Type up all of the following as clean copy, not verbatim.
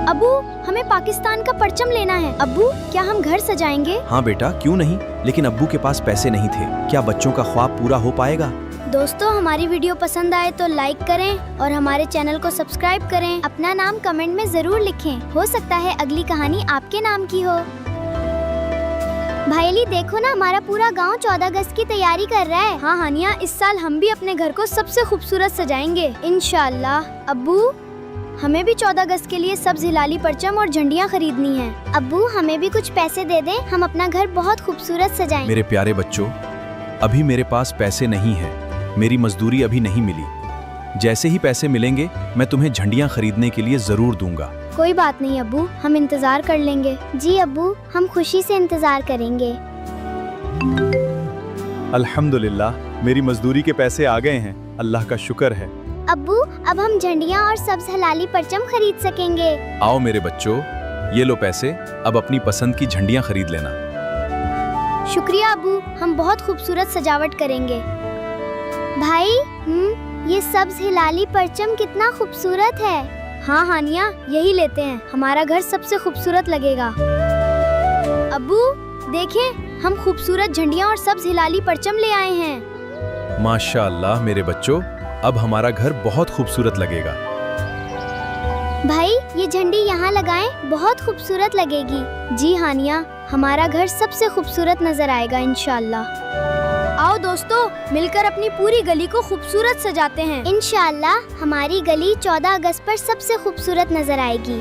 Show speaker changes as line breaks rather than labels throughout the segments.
अब्बू, हमें पाकिस्तान का परचम लेना है। अब्बू, क्या हम घर सजाएंगे?
हाँ बेटा, क्यों नहीं, लेकिन अब्बू के पास पैसे नहीं थे। क्या बच्चों का ख्वाब पूरा हो पाएगा?
दोस्तों, हमारी वीडियो पसंद आए तो लाइक करें और हमारे चैनल को सब्सक्राइब करें। अपना नाम कमेंट में जरूर लिखें, हो सकता है अगली कहानी आपके नाम की हो। भाई अली, देखो ना, हमारा पूरा गांव 14 अगस्त की तैयारी कर रहा है। हाँ हानिया, इस साल हम भी अपने घर को सबसे खूबसूरत सजाएंगे इंशाल्लाह। अब्बू, हमें भी 14 अगस्त के लिए सब्ज हिलाली परचम और झंडियाँ खरीदनी हैं। अब्बू, हमें भी कुछ पैसे दे दें, हम अपना घर बहुत खूबसूरत सजाएंगे।
मेरे प्यारे बच्चों, अभी मेरे पास पैसे नहीं है, मेरी मजदूरी अभी नहीं मिली। जैसे ही पैसे मिलेंगे मैं तुम्हें झंडियाँ खरीदने के लिए जरूर दूंगा।
कोई बात नहीं अब्बू, हम इंतजार कर लेंगे। जी अब्बू, हम खुशी से इंतजार करेंगे।
अल्हम्दुलिल्लाह, मेरी मजदूरी के पैसे आ गए हैं, अल्लाह का शुक्र है।
अब्बू, अब हम झंडियाँ और सब्ज हलाली परचम खरीद सकेंगे।
आओ मेरे बच्चों, ये लो पैसे, अब अपनी पसंद की झंडियाँ खरीद लेना।
शुक्रिया अब्बू, हम बहुत खूबसूरत सजावट करेंगे। भाई, ये सब्ज हिलाली परचम कितना खूबसूरत है। हाँ हानिया, यही लेते हैं, हमारा घर सबसे खूबसूरत लगेगा। अब्बू देखें, हम खूबसूरत झंडियाँ और सब्ज हिलाली परचम ले आए हैं।
माशाअल्लाह मेरे बच्चों, अब हमारा घर बहुत खूबसूरत लगेगा।
भाई, ये झंडी यहाँ लगाएं, बहुत खूबसूरत लगेगी। जी हानिया, हमारा घर सबसे खूबसूरत नजर आएगा इंशाल्लाह। आओ दोस्तों, मिलकर अपनी पूरी गली को खूबसूरत सजाते हैं। इंशाल्लाह हमारी गली 14 अगस्त पर सबसे खूबसूरत नजर आएगी।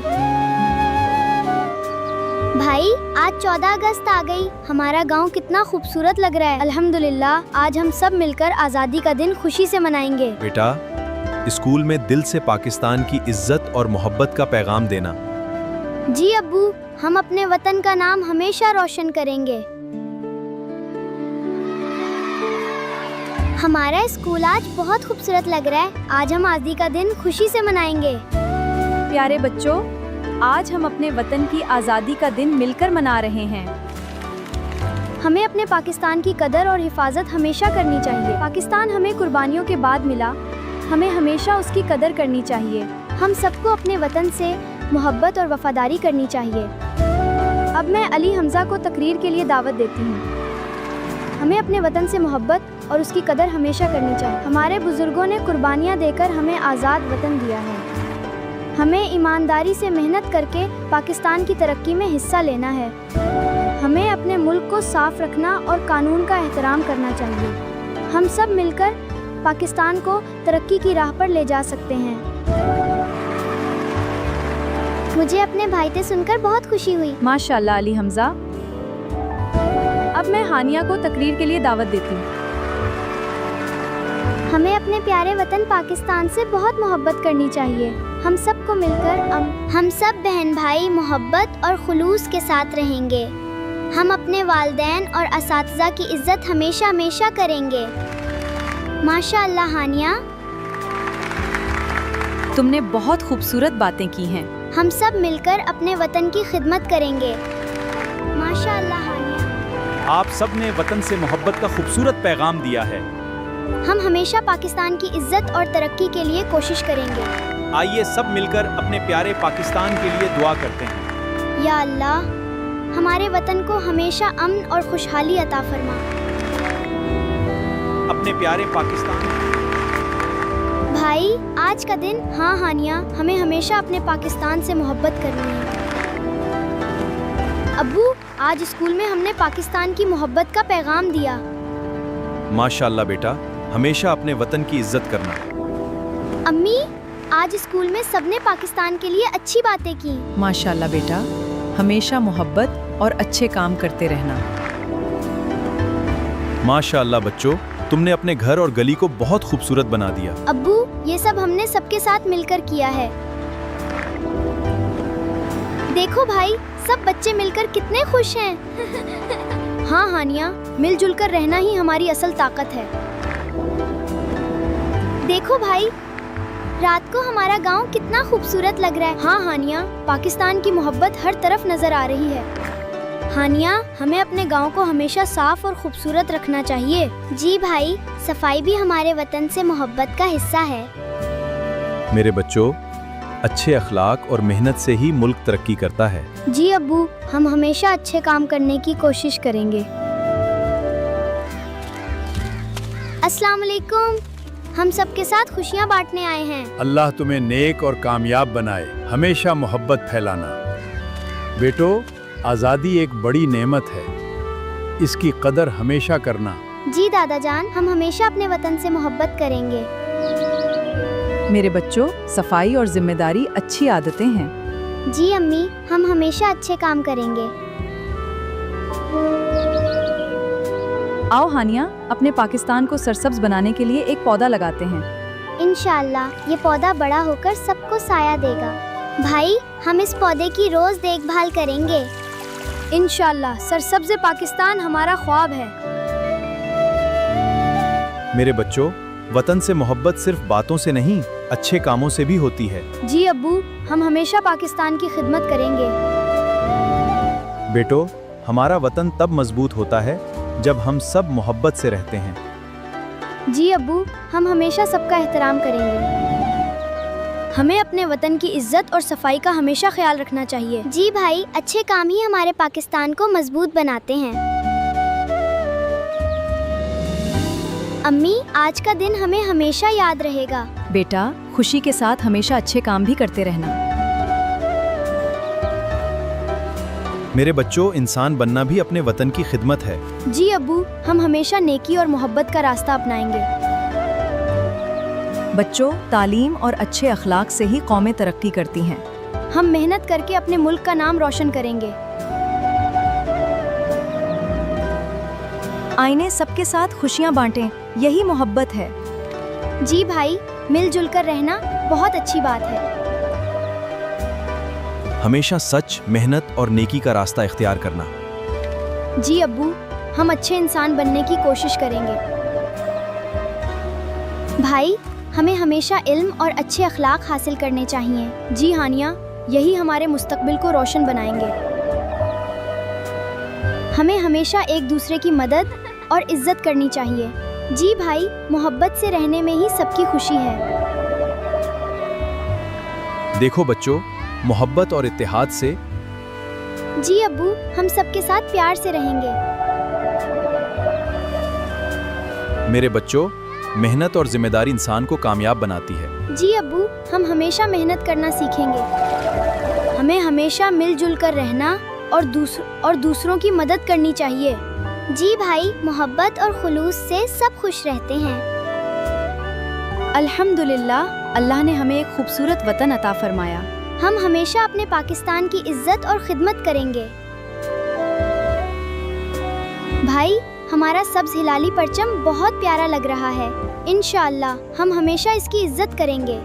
भाई, आज 14 अगस्त आ गई, हमारा गांव कितना खूबसूरत लग रहा है। अल्हम्दुलिल्लाह, आज हम सब मिलकर आज़ादी का दिन खुशी से मनाएंगे।
बेटा, स्कूल में दिल से पाकिस्तान की इज्जत और मोहब्बत का पैगाम देना।
जी अब्बू, हम अपने वतन का नाम हमेशा रोशन करेंगे। हमारा स्कूल आज बहुत खूबसूरत लग रहा है, आज हम आज़ादी का दिन खुशी से मनाएंगे।
प्यारे बच्चों, आज हम अपने वतन की आज़ादी का दिन मिलकर मना रहे हैं।
हमें अपने पाकिस्तान की कदर और हिफाजत हमेशा करनी चाहिए। पाकिस्तान हमें कुर्बानियों के बाद मिला, हमें हमेशा उसकी कदर करनी चाहिए। हम सबको अपने वतन से मोहब्बत और वफादारी करनी चाहिए। अब मैं अली हमज़ा को तकरीर के लिए दावत देती हूँ। हमें अपने वतन से मोहब्बत और उसकी कदर हमेशा करनी चाहिए। हमारे बुजुर्गों ने कुर्बानियाँ देकर हमें आज़ाद वतन दिया है। हमें ईमानदारी से मेहनत करके पाकिस्तान की तरक्की में हिस्सा लेना है। हमें अपने मुल्क को साफ रखना और कानून का एहतराम करना चाहिए। हम सब मिलकर पाकिस्तान को तरक्की की राह पर ले जा सकते हैं। मुझे अपने भाई से सुनकर बहुत खुशी हुई।
माशाअल्लाह अली हमज़ा। अब मैं हानिया को तकरीर के लिए दावत देती हूँ।
हमें अपने प्यारे वतन पाकिस्तान से बहुत मोहब्बत करनी चाहिए। हम सबको मिलकर हम सब बहन भाई मोहब्बत और खुलूस के साथ रहेंगे। हम अपने वालिदैन और असातिज़ा की इज्जत हमेशा हमेशा करेंगे। माशाअल्लाह हानिया,
तुमने बहुत खूबसूरत बातें की हैं।
हम सब मिलकर अपने वतन की खिदमत करेंगे। माशाअल्लाह हानिया,
आप सब ने वतन से मोहब्बत का खूबसूरत पैगाम दिया है।
हम हमेशा पाकिस्तान की इज्जत और तरक्की के लिए कोशिश करेंगे।
आइए सब मिलकर अपने प्यारे पाकिस्तान के लिए दुआ करते हैं।
या अल्लाह, हमारे वतन को हमेशा अमन और खुशहाली अता फरमा।
अपने प्यारे पाकिस्तान।
भाई, आज का दिन, हाँ हानिया, हमें हमेशा अपने पाकिस्तान से मोहब्बत करनी है। अब्बू, आज स्कूल में हमने पाकिस्तान की मोहब्बत का पैगाम दिया।
माशाअल्लाह बेटा, हमेशा अपने वतन की इज्जत करना।
अम्मी, आज स्कूल में सबने पाकिस्तान के लिए अच्छी बातें की।
माशाअल्लाह बेटा, हमेशा मोहब्बत और अच्छे काम करते रहना।
माशाअल्लाह बच्चों, तुमने अपने घर और गली को बहुत खूबसूरत बना दिया।
अब्बू, ये सब हमने सबके साथ मिलकर किया है। देखो भाई, सब बच्चे मिलकर कितने खुश हैं। हाँ हानिया, मिलजुल कर रहना ही हमारी असल ताकत है। देखो भाई, रात को हमारा गांव कितना खूबसूरत लग रहा है। हाँ हानिया, पाकिस्तान की मोहब्बत हर तरफ नजर आ रही है। हानिया, हमें अपने गांव को हमेशा साफ और खूबसूरत रखना चाहिए। जी भाई, सफाई भी हमारे वतन से मोहब्बत का हिस्सा है।
मेरे बच्चों, अच्छे अखलाक और मेहनत से ही मुल्क तरक्की करता है।
जी अब्बू, हम हमेशा अच्छे काम करने की कोशिश करेंगे। अस्सलाम वालेकुम, हम सबके साथ खुशियाँ बांटने आए हैं।
अल्लाह तुम्हें नेक और कामयाब बनाए, हमेशा मोहब्बत फैलाना। बेटो, आज़ादी एक बड़ी नेमत है, इसकी कदर हमेशा करना।
जी दादा जान, हम हमेशा अपने वतन से मोहब्बत करेंगे।
मेरे बच्चों, सफाई और जिम्मेदारी अच्छी आदतें हैं।
जी अम्मी, हम हमेशा अच्छे काम करेंगे।
आओ हानिया, अपने पाकिस्तान को सरसब्ज बनाने के लिए एक पौधा लगाते हैं।
इंशाअल्लाह ये पौधा बड़ा होकर सबको साया देगा। भाई, हम इस पौधे की रोज देखभाल करेंगे। इंशाअल्लाह सरसब्ज पाकिस्तान हमारा ख्वाब है।
मेरे बच्चों, वतन से मोहब्बत सिर्फ बातों से नहीं, अच्छे कामों से भी होती है।
जी अब्बू, हम हमेशा पाकिस्तान की खिदमत करेंगे।
बेटो, हमारा वतन तब मजबूत होता है जब हम सब मोहब्बत से रहते हैं।
जी अब्बू, हम हमेशा सबका एहतराम करेंगे। हमें अपने वतन की इज्जत और सफाई का हमेशा ख्याल रखना चाहिए। जी भाई, अच्छे काम ही हमारे पाकिस्तान को मजबूत बनाते हैं। अम्मी, आज का दिन हमें हमेशा याद रहेगा।
बेटा, खुशी के साथ हमेशा अच्छे काम भी करते रहना।
मेरे बच्चों, इंसान बनना भी अपने वतन की खिदमत है।
जी अब्बू, हम हमेशा नेकी और मोहब्बत का रास्ता अपनाएंगे।
बच्चों, तालीम और अच्छे अखलाक से ही कौमें तरक्की करती हैं।
हम मेहनत करके अपने मुल्क का नाम रोशन करेंगे।
आइने सबके साथ खुशियाँ बांटें, यही मोहब्बत है।
जी भाई, मिलजुल कर रहना बहुत अच्छी बात है।
हमेशा सच, मेहनत और नेकी का रास्ता इख्तियार करना।
जी अब्बू, हम अच्छे इंसान बनने की कोशिश करेंगे। भाई, हमें हमेशा इल्म और अच्छे अखलाक हासिल करने चाहिए। जी हानिया, यही हमारे मुस्तकबिल को रोशन बनाएंगे। हमें हमेशा एक दूसरे की मदद और इज्जत करनी चाहिए। जी भाई, मोहब्बत से रहने में ही सबकी खुशी है।
देखो बच्चों, मोहब्बत और इत्तेहाद से।
जी अब्बू, हम सबके साथ प्यार से रहेंगे।
मेरे बच्चों, मेहनत और जिम्मेदारी इंसान को कामयाब बनाती है।
जी अब्बू, हम हमेशा मेहनत करना सीखेंगे। हमें हमेशा मिलजुल कर रहना और दूसरों की मदद करनी चाहिए। जी भाई, मोहब्बत और खुलूस से सब खुश रहते हैं।
अल्हम्दुलिल्लाह, अल्लाह ने हमें एक खूबसूरत वतन अता फरमाया।
हम हमेशा अपने पाकिस्तान की इज्जत और खिदमत करेंगे। भाई, हमारा सब्ज हिलाली परचम बहुत प्यारा लग रहा है। इंशाअल्लाह हम हमेशा इसकी इज्जत करेंगे।